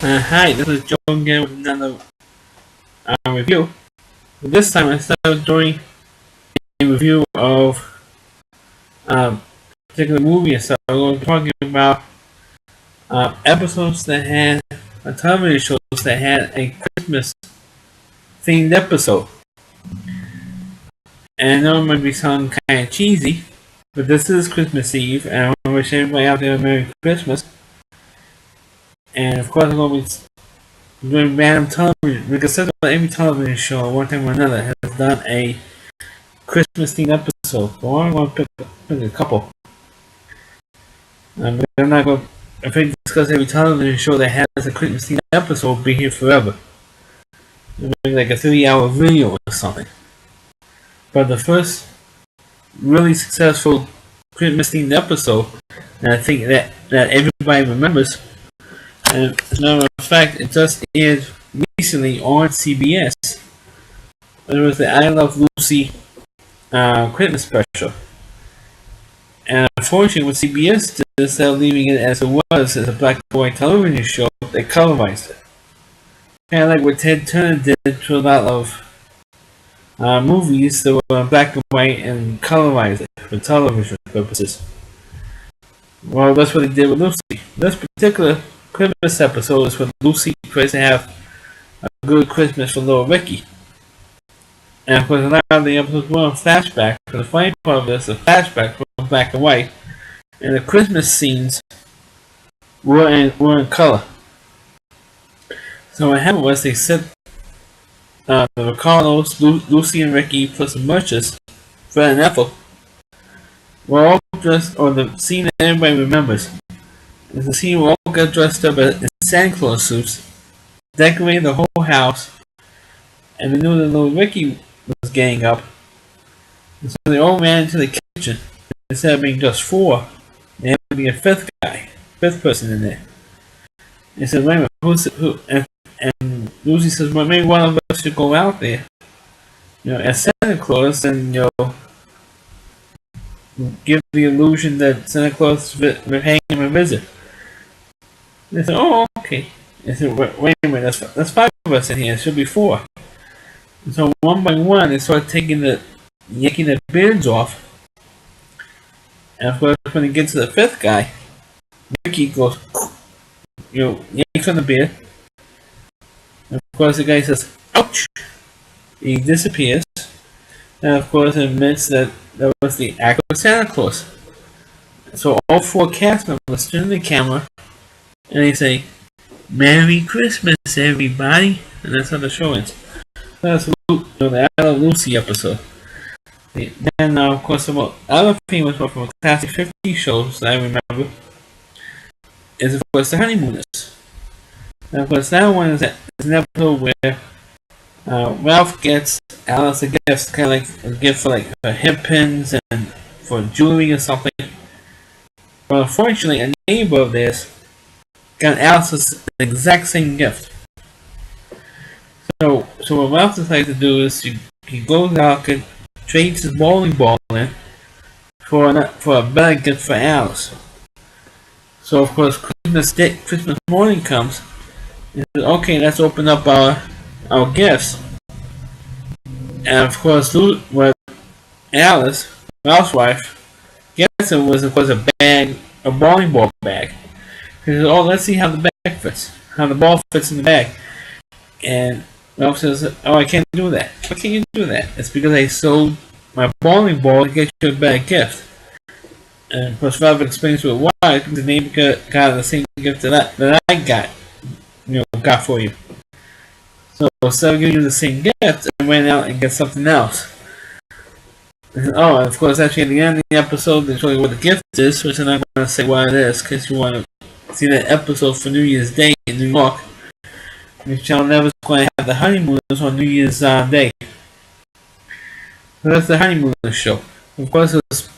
Hi, this is Joe again with another review. This time I started doing a review of a particular movie. So we're talking about episodes that had television shows that had a Christmas themed episode. And I know it might be sounding kind of cheesy, but this is Christmas Eve, and I want to wish everybody out there a Merry Christmas. And of course, I'm going to be doing random television because every television show, one time or another, has done a Christmas themed episode. But I'm going to pick a couple. I'm not going to discuss every television show that has a Christmas themed episode. Be here forever. It'll be like a 3-hour video or something. But the first really successful Christmas themed episode, and I think that everybody remembers, and as a matter of fact, it just aired recently on CBS. It was the I Love Lucy Christmas special. And unfortunately, what CBS did, instead of leaving it as it was, as a black and white television show, they colorized it. Kind of like what Ted Turner did to a lot of movies that were black and white and colorized it for television purposes. Well, that's what they did with Lucy. This particular Christmas episode is when Lucy tries to have a good Christmas for little Ricky. And of course, a lot of the episodes were on flashback. For the funny part of this, the flashback was black and white, and the Christmas scenes were in color. So what happened was they set the Ricardos, Lucy and Ricky, plus the Merchants, Fred and Ethel, were all dressed, or the scene that everybody remembers. Is the scene where all got dressed up in Santa Claus suits, decorated the whole house, and they knew that little Ricky was getting up. And so they all ran into the kitchen. Instead of being just 4, they had to be a fifth person in there. They said, wait a minute, who? And Lucy says, well, maybe one of us should go out there, as Santa Claus, and, give the illusion that Santa Claus is paying him a visit. They said, oh, okay. They said, wait a minute, that's 5 of us in here, it should be 4. And so one by one, they started yanking the beards off. And of course, when they get to the 5th guy, Ricky goes, yanks on the beard. And of course, the guy says, ouch! He disappears. And of course, admits that was the actual Santa Claus. So all 4 cast members turn to the camera and they say, Merry Christmas, everybody! And that's how the show ends. That's the I Love Lucy episode. Then, of course, some other famous one from classic 50 shows that I remember is, of course, The Honeymooners. And, of course, that one is an episode where Ralph gets Alice a gift, kind of like a gift for like her hip pins and for jewelry or something. But unfortunately, a neighbor of theirs got Alice the exact same gift. So what Ralph decides to do is he goes out and trades his bowling ball in for a better gift for Alice. So of course Christmas morning comes, and says, okay, let's open up our gifts. And of course, what Alice, Ralph's wife, gets him was, of course, a bowling ball bag. He says, oh, let's see how the bag fits, how the ball fits in the bag. And Ralph says, oh, I can't do that. Why can't you do that? It's because I sold my bowling ball to get you a better gift. And of course, Ralph explains to it why. The neighbor got the same gift that I got for you. So instead of giving you the same gift, I went out and get something else. And of course, actually at the end of the episode, they show you what the gift is, which I'm not going to say what it is, in case you want to see that episode for New Year's Day in New York. This channel never is going to have the Honeymooners on New Year's Day. So that's the Honeymooners show. Of course,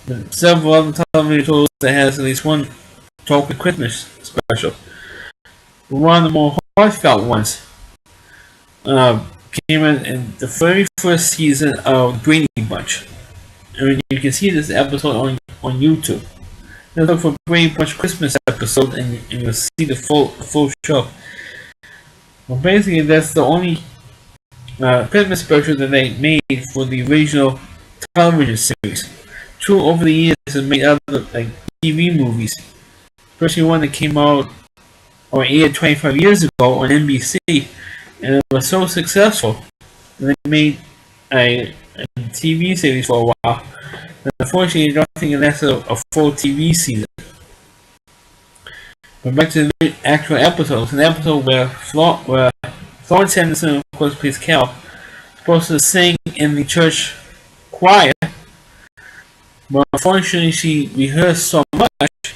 there's several other television shows that has at least one token Christmas special. One of the more heartfelt ones came in the very first season of Brady Bunch. I mean, you can see this episode on YouTube. Look for Brady Bunch Christmas episode, and you'll see the full show. Well, basically, that's the only Christmas special that they made for the original television series. True, over the years, have made other like TV movies, especially one that came out or aired 25 years ago on NBC, and it was so successful that they made a TV series for a while. And unfortunately, I don't think that's a full TV season. But back to the actual episodes. An episode where Florence Henderson, of course, plays Cal, supposed to sing in the church choir, but unfortunately, she rehearsed so much,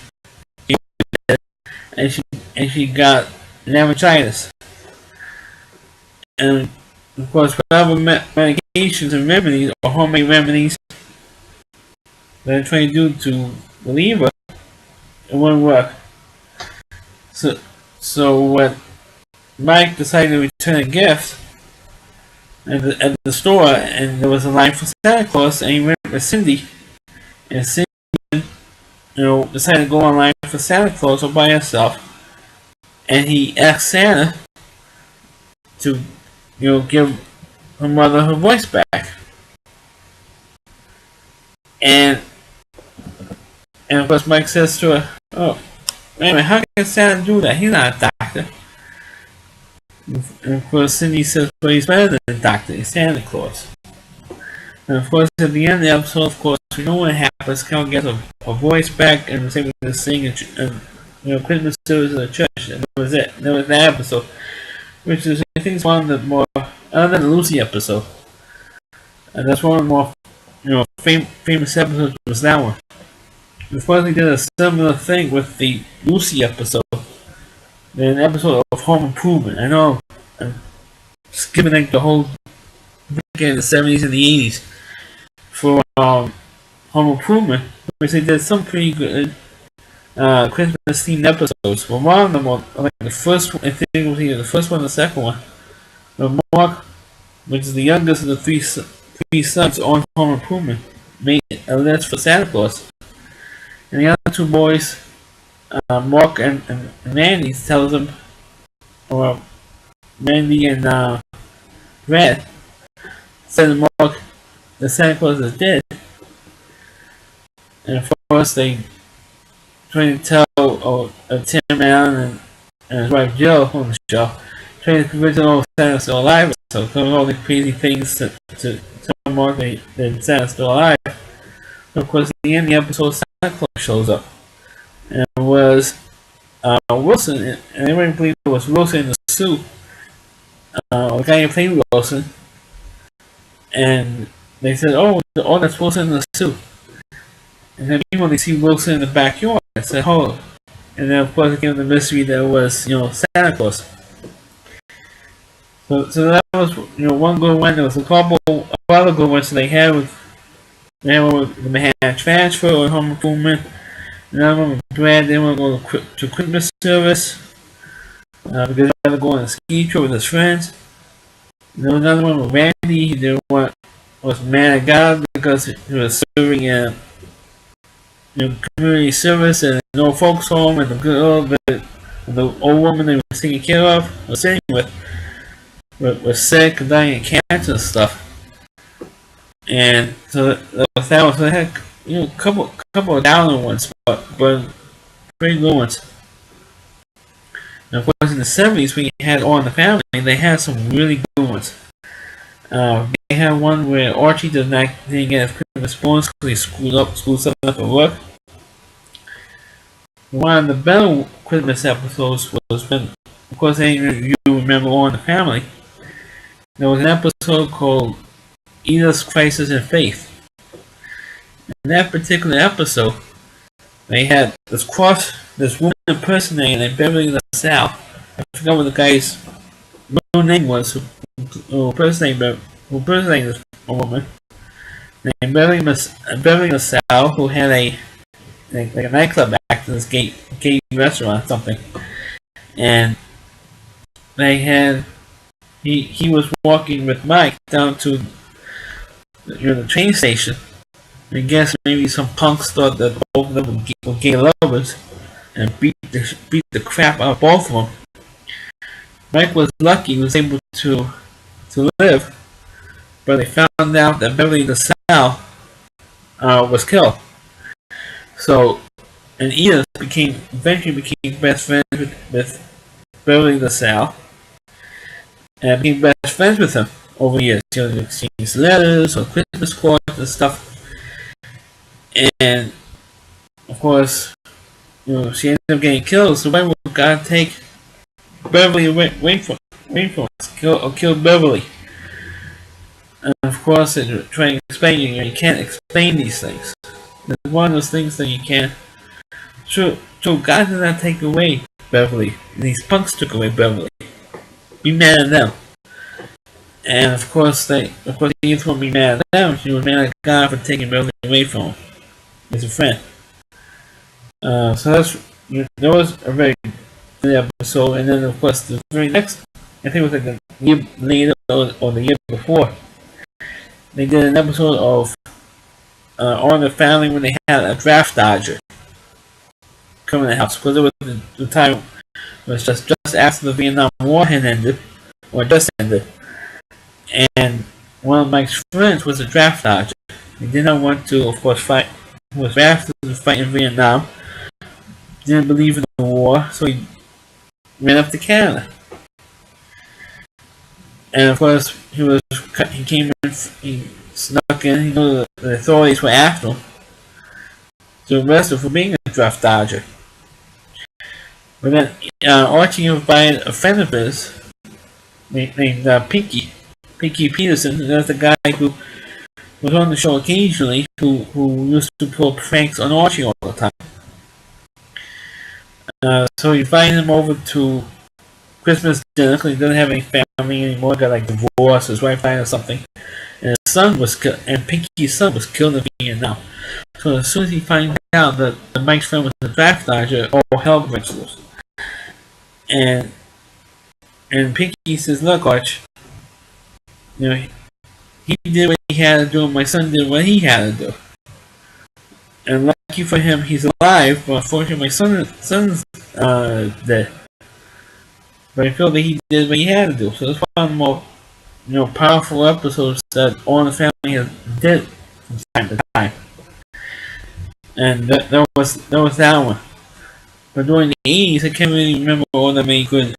and she got laryngitis. And of course, whatever medications and remedies or homemade remedies that they're trying to do to relieve her, it wouldn't work. So when Mike decided to return a gift at the store, and there was a line for Santa Claus, and he went with Cindy, and Cindy, decided to go online for Santa Claus all by herself, and he asked Santa to, give her mother her voice back, and of course Mike says to her, "Oh, wait a minute, how can Santa do that? He's not a doctor." And of course Cindy says, "Well, he's better than a doctor. He's Santa Claus." And of course, at the end of the episode, of course, we know what happens. Cal gets a voice back and was able to sing and Christmas service in the church, and that was it. That was that episode, which is, I think, is one of the more, other than the Lucy episode, and that's one of the more, famous episodes was that one. Of course, they did a similar thing with the Lucy episode, an episode of Home Improvement. I know I'm skipping like the whole decade of the 70s and the 80s for Home Improvement, which they did some pretty good Christmas themed episodes. Well, one of them was like the first one, I think it was either the first one or the second one. Mark, which is the youngest of the three sons on Home Improvement, made a list for Santa Claus. And the other two boys, Mark and Mandy, tells them, or Mandy and Brad, said to Mark that Santa Claus is dead. And of course they trying to tell Tim Allen and his wife Jill on the show, trying to convince them Santa's still alive. So doing all these crazy things to tell Mark that Santa's still alive. And of course, at the end of the episode, Santa Claus shows up, and it was Wilson, and everybody believed it was Wilson in the suit. The guy who played Wilson, and they said, "Oh, that's Wilson in the suit." And then people, they see Wilson in the backyard. I said, "Oh," and then of course it came the mystery that it was Santa Claus. So that was one good one. There was a couple of other good ones they had with the Manhattan Transfer or Home Improvement. Another one with Brad, they want to go to Christmas service because they had to go on a ski trip with his friends. And there was another one with Randy. They was man of God because he was serving community service and an old folks home, and the girl that the old woman they were taking care of was sitting with was sick and dying of cancer and stuff. And so that was they had a couple of down ones, but pretty good ones. And of course, in the 70s, when you had All in the Family, they had some really good ones. They had one where Archie didn't get his Christmas bonus because he screwed something up at work. One of the better Christmas episodes was when, of course, you remember All in the Family. There was an episode called Edith's Crisis in Faith. In that particular episode, they had this woman impersonator named Beverly LaSalle. I forgot what the guy's real name was who impersonated this woman. Named Beverly LaSalle, who had a nightclub act in this gay restaurant or something. And they had he was walking with Mike down to the train station. I guess maybe some punks thought that both of them were gay lovers and beat the crap out of both of them. Mike was lucky; he was able to live, but they found out that Beverly LaSalle was killed. So, and Edith eventually became best friends with Beverly LaSalle, and became best friends with him over the years. You know, they exchanged letters or Christmas cards and stuff. And of course, you know, she ended up getting killed. So Wentworth got to take Beverly away from us, kill Beverly. And of course, trying to explain, you can't explain these things. It's one of those things that you can't. So God did not take away Beverly. These punks took away Beverly. Be mad at them. And of course, he just won't be mad at them. She was mad at God for taking Beverly away from him as a friend. So that was a very good episode. And then of course the very next, I think it was like a year later or the year before, they did an episode of On the Family when they had a draft dodger come in the house, because it was the time it was just after the Vietnam War had ended, or just ended, and one of Mike's friends was a draft dodger. He did not want to, of course, fight. He was drafted to fight in Vietnam. Didn't believe in the war, so he ran up to Canada. And of course, he came in, he snuck in. He knew the authorities were after him to arrest him for being a draft dodger. But then Archie invited a friend of his named Pinky Peterson. That's the guy who was on the show occasionally, who used to pull pranks on Archie all the time. So he invited him over to Christmas dinner because he doesn't have any family anymore. Got like divorced, his wife died or something, and his son was killed. And Pinky's son was killed in Vietnam. So as soon as he finds out that Mike's friend was a draft dodger, all hell breaks loose. And Pinky says, "Look, Arch, you know, he did what he had to do, and my son did what he had to do. And lucky for him, he's alive. But unfortunately, my son's dead. But I feel that he did what he had to do. So it's one of the more, powerful episodes that All in the Family has did from time to time. And that was that one. But during the 80s, I can't really remember all that many good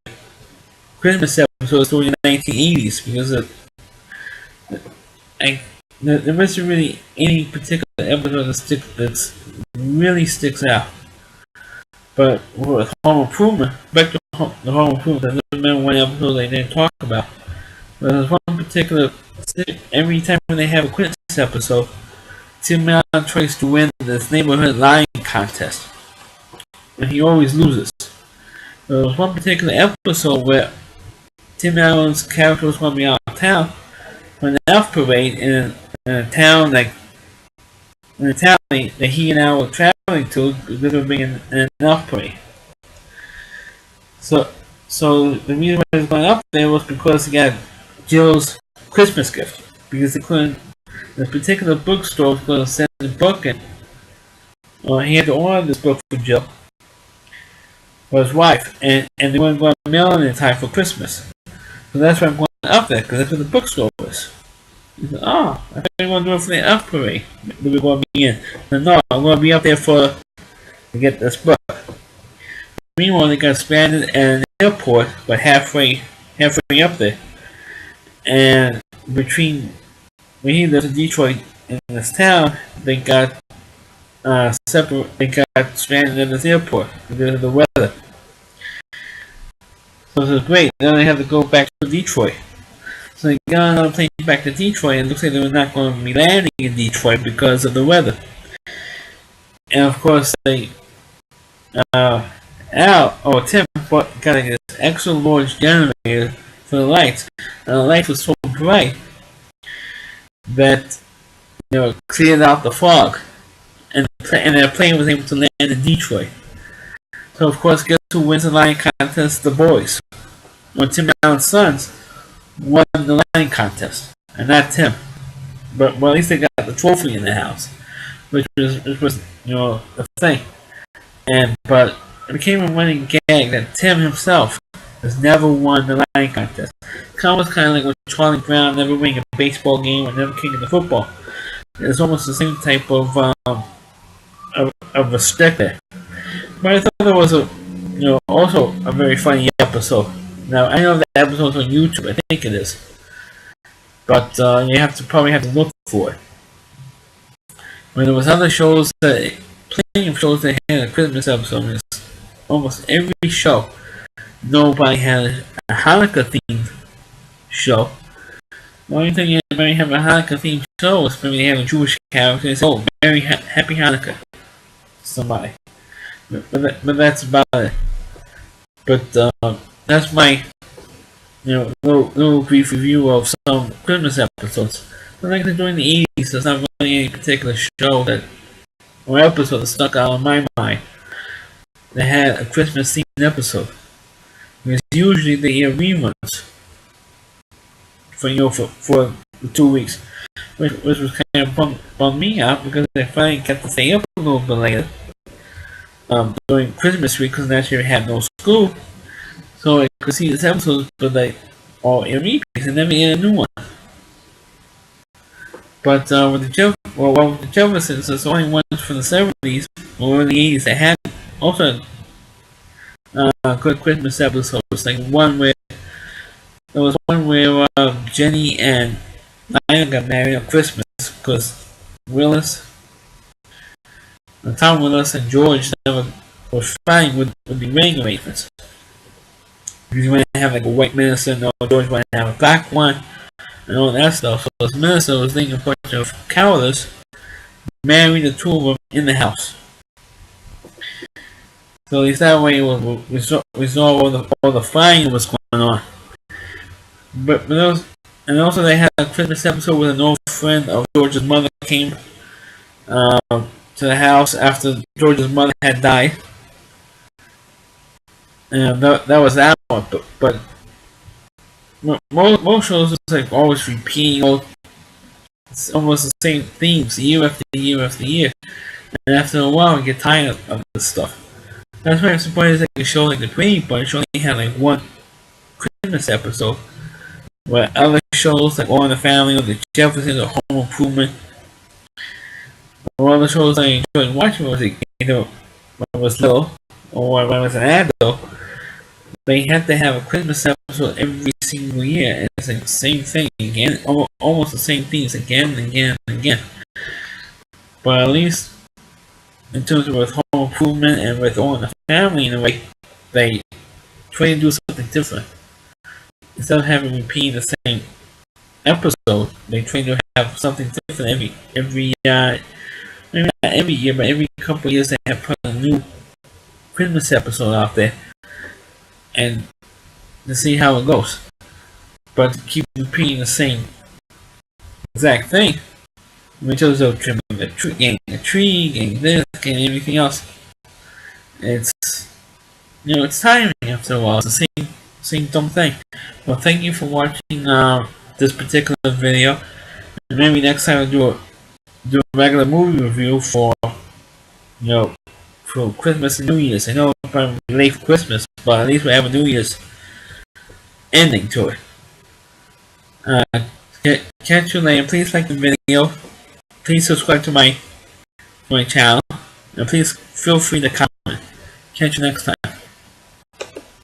Christmas episodes during the 1980s because there wasn't really any particular episode that really sticks out. But with Home Improvement, back to the Home Improvement, I don't remember one episode they didn't talk about. But there's one particular, every time when they have a Christmas episode, Tim Allen tries to win this neighborhood lying contest. And he always loses. There was one particular episode where Tim Allen's character was going to be out of town for an elf parade in a town that he and Al were traveling to. There would be an elf parade. So the reason why he was going up there was because he got Jill's Christmas gift, because they couldn't. The particular bookstore was going to send a book in. He had to order this book for Jill, for his wife, and they weren't going to mail it in time for Christmas. So that's why I'm going up there, because that's where the bookstore was. He said, I thought you were going to do it for the elf parade that we're going to be in. No, I'm going to be up there to get this book. Meanwhile, they got stranded at an airport, but halfway up there. And when he lived in Detroit, in this town, they got stranded at this airport because of the weather. So it was great. Now they have to go back to Detroit. So they got on another plane back to Detroit, and it looks like they were not going to be landing in Detroit because of the weather. And of course, Tim got this extra large generator for the lights, and the light was so bright that cleared out the fog, and their plane was able to land in Detroit. So of course, guess who wins the lying contest? The boys. Tim Allen's sons won the lying contest, and not Tim. But at least they got the trophy in the house, which was a thing. But it became a running gag that Tim himself has never won the writing contest. It's almost kind of like when Charlie Brown never winning a baseball game or never kicking the football. It's almost the same type of respect there. But I thought it was also a very funny episode. Now I know that episode's on YouTube. I think it is, but you probably have to look for it. But there was other shows plenty of shows that had a Christmas episode. Almost every show, nobody had a Hanukkah themed show. The only thing you might have a Hanukkah themed show is maybe they have a Jewish character and say, "Oh, very happy Hanukkah," somebody. But that's about it. But that's my little brief review of some Christmas episodes. But like during the 80s, there's not really any particular show or episode that stuck out in my mind that had a Christmas themed episode. Because usually they air reruns for the 2 weeks, which was kind of bummed me out because I finally got to stay up a little bit later during Christmas week because last year I had no school, so I could see this episode, but they all air repeats and never air a new one. But with the Jeffersons, there's only ones from the 70s or the 80s that had also good Christmas episodes. Like there was one where Jenny and Lionel got married on Christmas because Tom Willis and George never were fine with the ring arrangements. You want to have like a white minister, no, George wanted to have a black one, and all that stuff. So this minister was thinking a bunch of cowardice, married the two of them in the house. So at least that way we saw all the fighting was going on. But also they had a Christmas episode with an old friend of George's mother came to the house after George's mother had died. And that was that one. But most shows is like always repeating it's almost the same themes year after year after year. And after a while you get tired of this stuff. That's why I'm surprised that a show like The Brady Bunch only had like one Christmas episode. Where other shows like All in the Family or The Jeffersons or Home Improvement or other shows I enjoyed watching when I was little or when I was an adult, they had to have a Christmas episode every single year, and it's like the same thing again, almost the same things again and again and again. But at least in terms of with Home Improvement and with All in the Family, in a way, they try to do something different. Instead of having repeat the same episode, they try to have something different every maybe not every year, but every couple of years they have put a new Christmas episode out there, and to see how it goes. But to keep repeating the same exact thing, in terms of trimming the tree, getting this, getting everything else, it's tiring after a while. It's the same dumb thing. Well, thank you for watching this particular video. And maybe next time I'll do a regular movie review for Christmas and New Year's. I know it's probably late for Christmas, but at least we have a New Year's ending to it. Catch you later. Please like the video. Please subscribe to my channel, and please feel free to comment. Catch you next time.